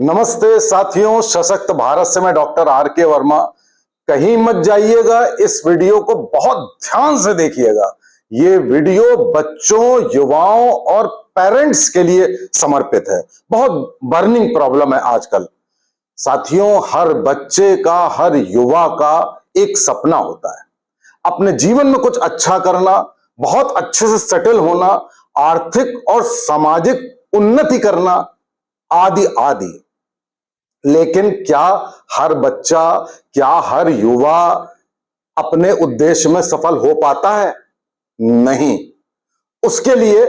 नमस्ते साथियों, सशक्त भारत से मैं डॉक्टर आर के वर्मा। कहीं मत जाइएगा, इस वीडियो को बहुत ध्यान से देखिएगा। ये वीडियो बच्चों, युवाओं और पेरेंट्स के लिए समर्पित है। बहुत बर्निंग प्रॉब्लम है आजकल। साथियों, हर बच्चे का, हर युवा का एक सपना होता है, अपने जीवन में कुछ अच्छा करना, बहुत अच्छे से सेटल होना, आर्थिक और सामाजिक उन्नति करना, आदि आदि। लेकिन क्या हर बच्चा, क्या हर युवा अपने उद्देश्य में सफल हो पाता है? नहीं। उसके लिए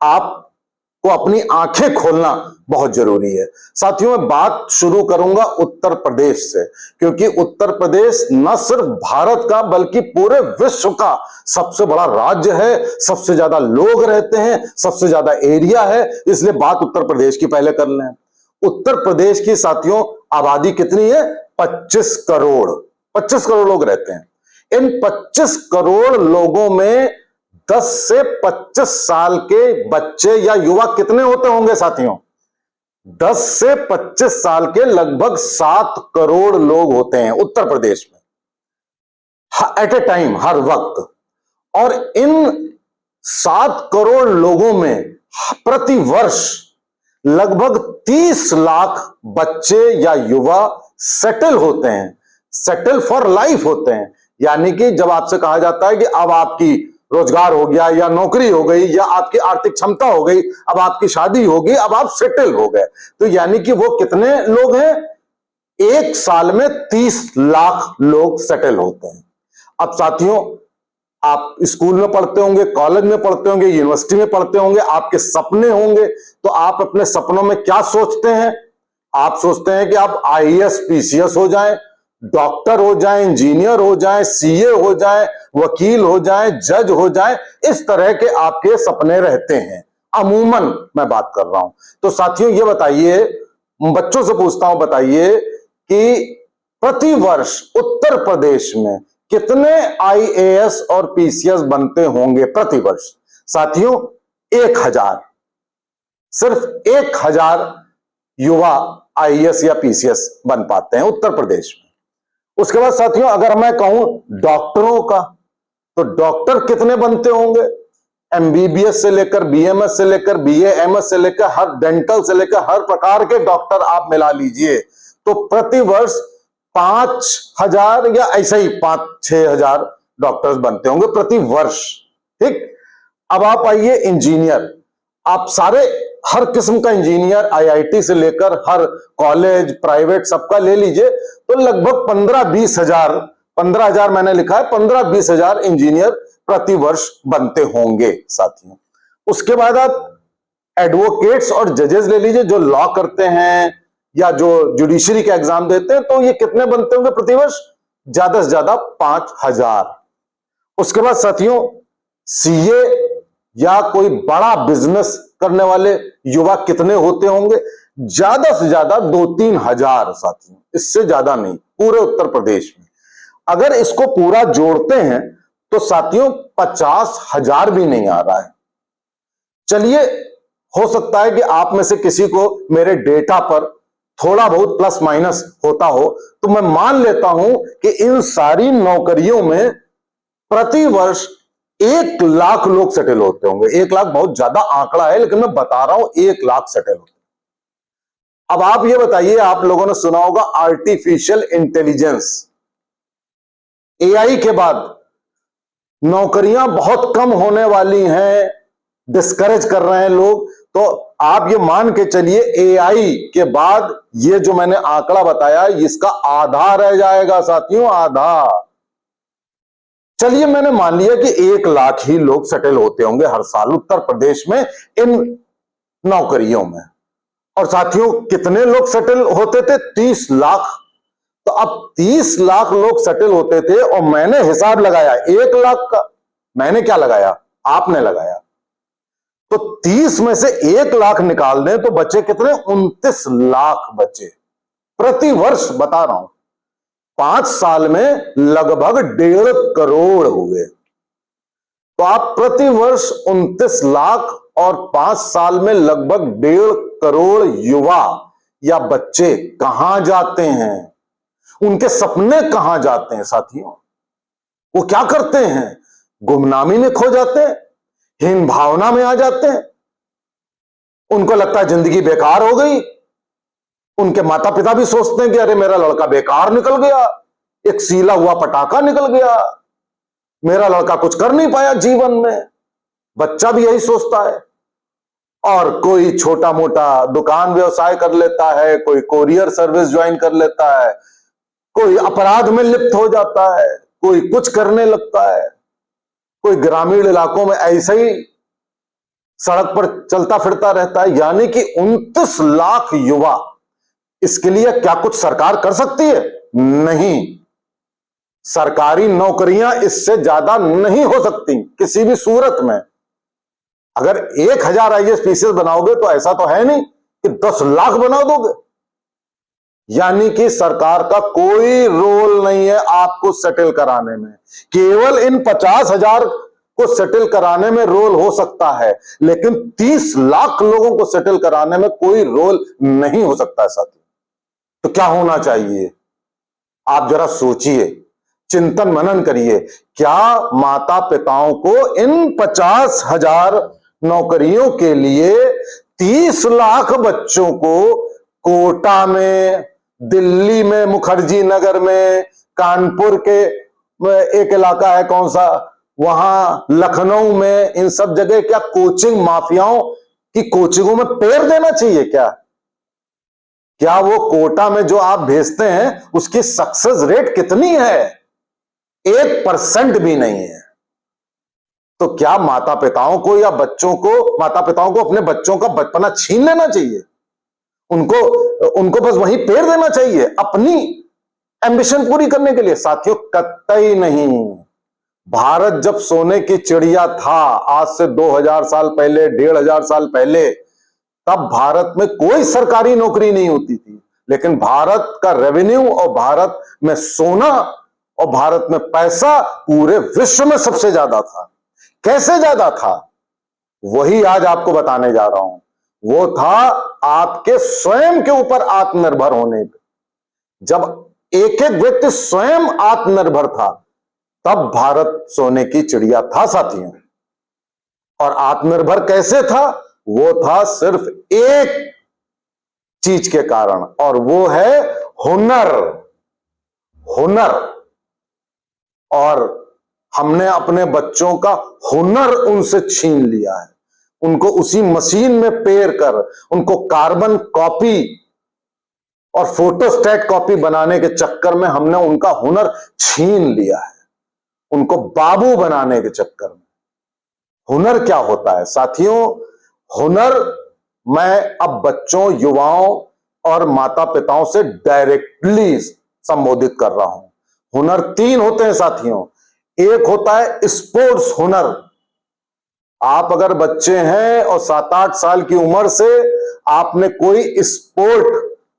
आपको अपनी आंखें खोलना बहुत जरूरी है। साथियों, मैं बात शुरू करूंगा उत्तर प्रदेश से, क्योंकि उत्तर प्रदेश न सिर्फ भारत का बल्कि पूरे विश्व का सबसे बड़ा राज्य है। सबसे ज्यादा लोग रहते हैं, सबसे ज्यादा एरिया है, इसलिए बात उत्तर प्रदेश की पहले कर लें। उत्तर प्रदेश की साथियों आबादी कितनी है? 25 करोड़। 25 करोड़ लोग रहते हैं। इन 25 करोड़ लोगों में 10 से 25 साल के बच्चे या युवा कितने होते होंगे साथियों? 10 से 25 साल के लगभग 7 करोड़ लोग होते हैं उत्तर प्रदेश में एट ए टाइम, हर वक्त। और इन 7 करोड़ लोगों में प्रति वर्ष लगभग 30 लाख बच्चे या युवा सेटल होते हैं, सेटल फॉर लाइफ होते हैं। यानी कि जब आपसे कहा जाता है कि अब आपकी रोजगार हो गया, या नौकरी हो गई, या आपकी आर्थिक क्षमता हो गई, अब आपकी शादी होगी, अब आप सेटल हो गए, तो यानी कि वो कितने लोग हैं? एक साल में 30 लाख लोग सेटल होते हैं। अब साथियों, आप स्कूल में पढ़ते होंगे, कॉलेज में पढ़ते होंगे, यूनिवर्सिटी में पढ़ते होंगे, आपके सपने होंगे, तो आप अपने सपनों में क्या सोचते हैं? आप सोचते हैं कि आप आईएएस पीसीएस हो जाएं, डॉक्टर हो जाएं, इंजीनियर हो जाएं, सीए हो जाएं, वकील हो जाएं, जज हो जाएं। इस तरह के आपके सपने रहते हैं, अमूमन मैं बात कर रहा हूं। तो साथियों, ये बताइए, बच्चों से पूछता हूं, बताइए कि प्रति वर्ष उत्तर प्रदेश में कितने आईएएस और पीसीएस बनते होंगे प्रति वर्ष? साथियों, 1000। सिर्फ 1000 युवा आईएएस या पीसीएस बन पाते हैं उत्तर प्रदेश में। उसके बाद साथियों, अगर मैं कहूं डॉक्टरों का, तो डॉक्टर कितने बनते होंगे? एमबीबीएस से लेकर बीएमएस से लेकर बीएएमएस से लेकर हर डेंटल से लेकर हर प्रकार के डॉक्टर आप मिला लीजिए, तो प्रति वर्ष 5000 या ऐसे ही 5-6 हजार डॉक्टर्स बनते होंगे प्रति वर्ष। ठीक। अब आप आइए इंजीनियर। आप सारे, हर किस्म का इंजीनियर, आईआईटी से लेकर हर कॉलेज, प्राइवेट, सबका ले लीजिए, तो लगभग 15-20 हजार, 15,000 मैंने लिखा है, 15-20 हजार इंजीनियर प्रति वर्ष बनते होंगे साथियों। उसके बाद आप एडवोकेट्स और जजेस ले लीजिए, जो लॉ करते हैं या जो जुडिशरी का एग्जाम देते हैं, तो ये कितने बनते होंगे प्रति वर्ष? ज्यादा से ज्यादा 5000। उसके बाद साथियों, सीए या कोई बड़ा बिजनेस करने वाले युवा कितने होते होंगे? ज्यादा से ज्यादा 2-3 हजार साथियों, इससे ज्यादा नहीं पूरे उत्तर प्रदेश में। अगर इसको पूरा जोड़ते हैं तो साथियों 50,000 भी नहीं आ रहा है। चलिए, हो सकता है कि आप में से किसी को मेरे डेटा पर थोड़ा बहुत प्लस माइनस होता हो, तो मैं मान लेता हूं कि इन सारी नौकरियों में प्रति वर्ष 1 लाख लोग सेटल होते होंगे। 1 लाख बहुत ज्यादा आंकड़ा है, लेकिन मैं बता रहा हूं 1 लाख सेटल होते। अब आप ये बताइए, आप लोगों ने सुना होगा आर्टिफिशियल इंटेलिजेंस, एआई के बाद नौकरियां बहुत कम होने वाली हैं, डिस्करेज कर रहे हैं लोग। तो आप ये मान के चलिए, एआई के बाद ये जो मैंने आंकड़ा बताया, इसका आधा रह जाएगा साथियों, आधा। चलिए, मैंने मान लिया कि 1 लाख ही लोग सेटल होते होंगे हर साल उत्तर प्रदेश में इन नौकरियों में। और साथियों, कितने लोग सेटल होते थे? 30 लाख। तो अब 30 लाख लोग सेटल होते थे, और मैंने हिसाब लगाया 1 लाख का। मैंने क्या लगाया? आपने लगाया। तो 30 में से 1 लाख निकाल दें तो बचे कितने? 29 लाख बचे प्रति वर्ष, बता रहा हूं। 5 साल में लगभग 1.5 करोड़ हुए। तो आप प्रति वर्ष 29 लाख और 5 साल में लगभग 1.5 करोड़ युवा या बच्चे कहां जाते हैं, उनके सपने कहां जाते हैं साथियों? वो क्या करते हैं? गुमनामी में खो जाते हैं, हीन भावना में आ जाते हैं, उनको लगता है जिंदगी बेकार हो गई। उनके माता पिता भी सोचते हैं कि अरे मेरा लड़का बेकार निकल गया, एक सीला हुआ पटाखा निकल गया, मेरा लड़का कुछ कर नहीं पाया जीवन में। बच्चा भी यही सोचता है। और कोई छोटा मोटा दुकान व्यवसाय कर लेता है, कोई कोरियर सर्विस ज्वाइन कर लेता है, कोई अपराध में लिप्त हो जाता है, कोई कुछ करने लगता है, कोई ग्रामीण इलाकों में ऐसे ही सड़क पर चलता फिरता रहता है। यानी कि 29 लाख युवा, इसके लिए क्या कुछ सरकार कर सकती है? नहीं। सरकारी नौकरियां इससे ज्यादा नहीं हो सकती किसी भी सूरत में। अगर 1000 IAS PCS बनाओगे तो ऐसा तो है नहीं कि 10 लाख बना दोगे। यानी कि सरकार का कोई रोल नहीं है आपको सेटल कराने में, केवल इन 50,000 को सेटल कराने में रोल हो सकता है, लेकिन 30 लाख लोगों को सेटल कराने में कोई रोल नहीं हो सकता है साथी। तो क्या होना चाहिए? आप जरा सोचिए, चिंतन मनन करिए। क्या माता पिताओं को इन 50,000 नौकरियों के लिए 30 लाख बच्चों को कोटा में, दिल्ली में मुखर्जी नगर में, कानपुर के एक इलाका है कौन सा, वहां लखनऊ में, इन सब जगह क्या कोचिंग माफियाओं की कोचिंगों में पैर देना चाहिए क्या? क्या वो कोटा में जो आप भेजते हैं उसकी सक्सेस रेट कितनी है? 1% भी नहीं है। तो क्या माता पिताओं को या माता पिताओं को अपने बच्चों का बचपना छीन लेना चाहिए? उनको बस वहीं पैर देना चाहिए अपनी एम्बिशन पूरी करने के लिए? साथियों, कतई नहीं। भारत जब सोने की चिड़िया था, आज से 2000 साल पहले, 1500 साल पहले, तब भारत में कोई सरकारी नौकरी नहीं होती थी। लेकिन भारत का रेवेन्यू और भारत में सोना और भारत में पैसा पूरे विश्व में सबसे ज्यादा था। कैसे ज्यादा था? वही आज आपको बताने जा रहा हूं। वो था आपके स्वयं के ऊपर आत्मनिर्भर होने पे। जब एक एक व्यक्ति स्वयं आत्मनिर्भर था, तब भारत सोने की चिड़िया था साथियों। और आत्मनिर्भर कैसे था? वो था सिर्फ एक चीज के कारण, और वो है हुनर। हुनर। और हमने अपने बच्चों का हुनर उनसे छीन लिया है। उनको उसी मशीन में पेर कर, उनको कार्बन कॉपी और फोटोस्टैट कॉपी बनाने के चक्कर में हमने उनका हुनर छीन लिया है, उनको बाबू बनाने के चक्कर में। हुनर क्या होता है साथियों? हुनर, मैं अब बच्चों, युवाओं और माता पिताओं से डायरेक्टली संबोधित कर रहा हूं। हुनर 3 होते हैं साथियों। एक होता है स्पोर्ट्स हुनर। आप अगर बच्चे हैं और 7-8 साल की उम्र से आपने कोई स्पोर्ट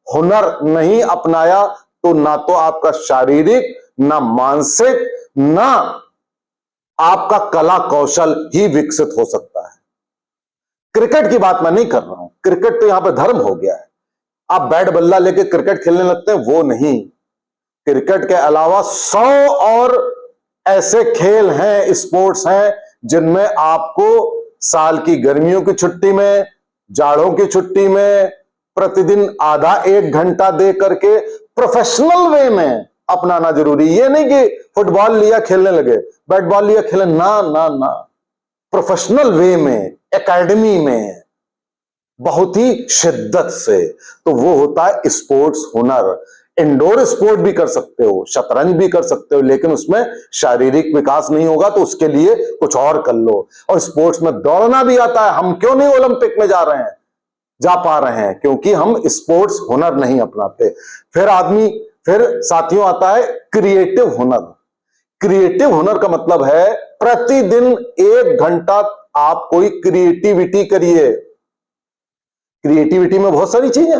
हुनर नहीं अपनाया, तो ना तो आपका शारीरिक, ना मानसिक, ना आपका कला कौशल ही विकसित हो सकता है। क्रिकेट की बात मैं नहीं कर रहा हूं, क्रिकेट तो यहां पर धर्म हो गया है। आप बैट बल्ला लेके क्रिकेट खेलने लगते हैं, वो नहीं। क्रिकेट के अलावा 100 और ऐसे खेल हैं, स्पोर्ट्स हैं, जिनमें आपको साल की गर्मियों की छुट्टी में, जाड़ों की छुट्टी में प्रतिदिन आधा 1 घंटा दे करके प्रोफेशनल वे में अपनाना जरूरी। ये नहीं कि फुटबॉल लिया खेलने लगे, बैट बॉल लिया खेलने, ना ना ना। प्रोफेशनल वे में, एकेडमी में, बहुत ही शिद्दत से। तो वो होता है स्पोर्ट्स हुनर। इंडोर स्पोर्ट भी कर सकते हो, शतरंज भी कर सकते हो, लेकिन उसमें शारीरिक विकास नहीं होगा, तो उसके लिए कुछ और कर लो। और स्पोर्ट्स में दौड़ना भी आता है। हम क्यों नहीं ओलंपिक में जा पा रहे हैं? क्योंकि हम स्पोर्ट्स हुनर नहीं अपनाते। फिर साथियों आता है क्रिएटिव हुनर। क्रिएटिव हुनर का मतलब है प्रतिदिन 1 घंटा आप कोई क्रिएटिविटी करिए। क्रिएटिविटी में बहुत सारी चीजें।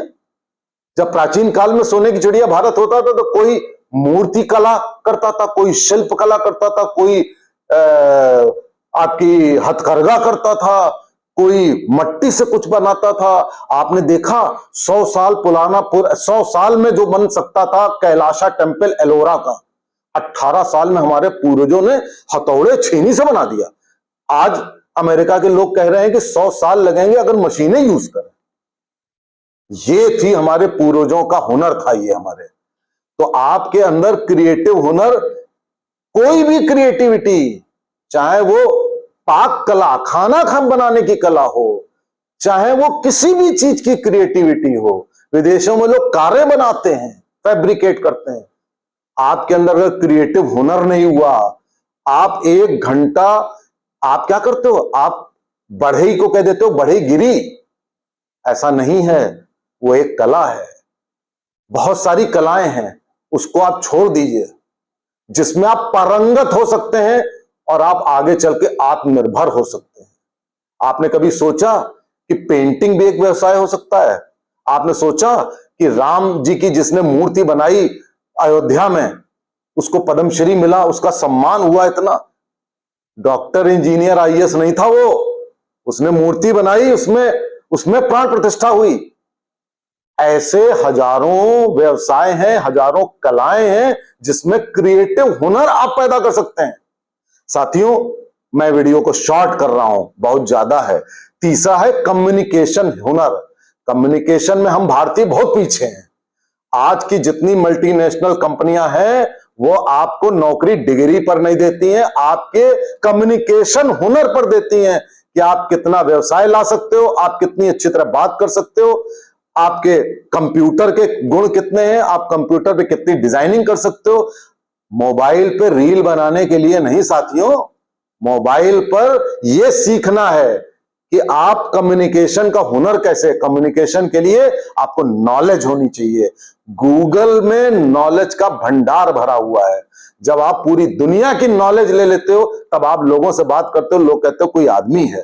जब प्राचीन काल में सोने की चिड़िया भारत होता था, तो कोई मूर्ति कला करता था, कोई शिल्प कला करता था, कोई आपकी हथकरघा करता था, कोई मट्टी से कुछ बनाता था। आपने देखा 100 साल पुराना 100 साल में जो बन सकता था कैलाशा टेम्पल एलोरा का, 18 साल में हमारे पूर्वजों ने हथौड़े छीनी से बना दिया। आज अमेरिका के लोग कह रहे हैं कि 100 साल लगेंगे अगर मशीनें यूज करें। ये थी हमारे पूर्वजों का हुनर था ये हमारे। तो आपके अंदर क्रिएटिव हुनर, कोई भी क्रिएटिविटी, चाहे वो पाक कला, खाना बनाने की कला हो, चाहे वो किसी भी चीज की क्रिएटिविटी हो। विदेशों में लोग कारें बनाते हैं, फैब्रिकेट करते हैं। आपके अंदर अगर क्रिएटिव हुनर नहीं हुआ, आप 1 घंटा आप क्या करते हो, आप बढ़ई को कह देते हो बढ़ई गिरी। ऐसा नहीं है, वो एक कला है। बहुत सारी कलाएं हैं, उसको आप छोड़ दीजिए, जिसमें आप पारंगत हो सकते हैं और आप आगे चल के आत्मनिर्भर हो सकते हैं। आपने कभी सोचा कि पेंटिंग भी एक व्यवसाय हो सकता है? आपने सोचा कि राम जी की जिसने मूर्ति बनाई अयोध्या में, उसको पद्मश्री मिला, उसका सम्मान हुआ इतना? डॉक्टर, इंजीनियर, आईएएस नहीं था वो, उसने मूर्ति बनाई, उसमें प्राण प्रतिष्ठा हुई। ऐसे हजारों व्यवसाय हैं, हजारों कलाएं हैं जिसमें क्रिएटिव हुनर आप पैदा कर सकते हैं। साथियों, मैं वीडियो को शॉर्ट कर रहा हूं, बहुत ज्यादा है। तीसरा है कम्युनिकेशन हुनर। कम्युनिकेशन में हम भारतीय बहुत पीछे हैं। आज की जितनी मल्टीनेशनल कंपनियां हैं वो आपको नौकरी डिग्री पर नहीं देती हैं, आपके कम्युनिकेशन हुनर पर देती हैं कि आप कितना व्यवसाय ला सकते हो, आप कितनी अच्छी तरह बात कर सकते हो, आपके कंप्यूटर के गुण कितने हैं, आप कंप्यूटर पे कितनी डिजाइनिंग कर सकते हो। मोबाइल पे रील बनाने के लिए नहीं साथियों, मोबाइल पर यह सीखना है कि आप कम्युनिकेशन का हुनर कैसे। कम्युनिकेशन के लिए आपको नॉलेज होनी चाहिए। गूगल में नॉलेज का भंडार भरा हुआ है। जब आप पूरी दुनिया की नॉलेज ले लेते हो तब आप लोगों से बात करते हो, लोग कहते हो कोई आदमी है।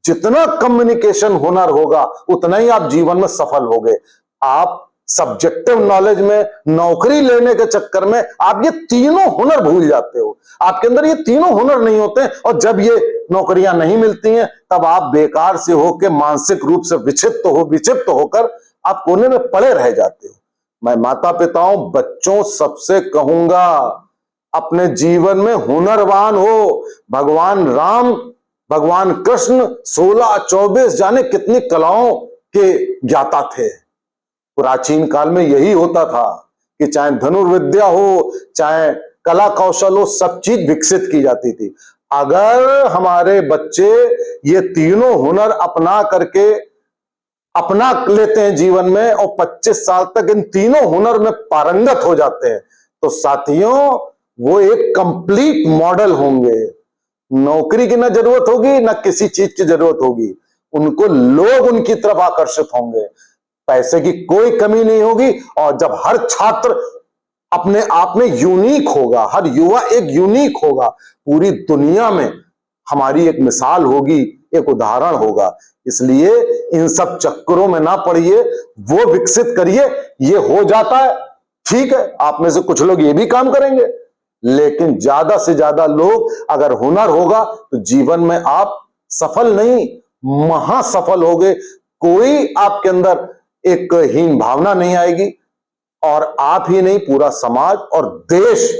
जितना कम्युनिकेशन हुनर होगा उतना ही आप जीवन में सफल होगे। आप सब्जेक्टिव नॉलेज में नौकरी लेने के चक्कर में आप ये तीनों हुनर भूल जाते हो। आपके अंदर ये तीनों हुनर नहीं होते और जब ये नौकरियां नहीं मिलती हैं तब आप बेकार से होकर मानसिक रूप से विक्षिप्त होकर आप कोने में पड़े रह जाते हो। मैं माता पिताओं, बच्चों सबसे कहूंगा अपने जीवन में हुनरवान हो। भगवान राम, भगवान कृष्ण 16-24 जाने कितनी कलाओं के ज्ञाता थे। प्राचीन काल में यही होता था कि चाहे धनुर्विद्या हो, चाहे कला कौशल हो, सब चीज विकसित की जाती थी। अगर हमारे बच्चे ये तीनों हुनर अपना लेते हैं जीवन में और 25 साल तक इन तीनों हुनर में पारंगत हो जाते हैं तो साथियों वो एक कंप्लीट मॉडल होंगे। नौकरी की ना जरूरत होगी, ना किसी चीज की जरूरत होगी, उनको लोग उनकी तरफ आकर्षित होंगे, पैसे की कोई कमी नहीं होगी। और जब हर छात्र अपने आप में यूनिक होगा, हर युवा एक यूनिक होगा, पूरी दुनिया में हमारी एक मिसाल होगी, एक उदाहरण होगा। इसलिए इन सब चक्करों में ना पड़िए, वो विकसित करिए। ये हो जाता है, ठीक है, आप में से कुछ लोग ये भी काम करेंगे, लेकिन ज्यादा से ज्यादा लोग अगर हुनर होगा तो जीवन में आप सफल नहीं, महासफल होगे। कोई आपके अंदर एक हीन भावना नहीं आएगी और आप ही नहीं, पूरा समाज और देश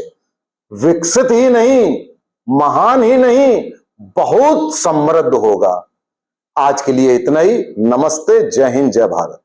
विकसित ही नहीं, महान ही नहीं, बहुत समृद्ध होगा। आज के लिए इतना ही। नमस्ते, जय हिंद, जय भारत।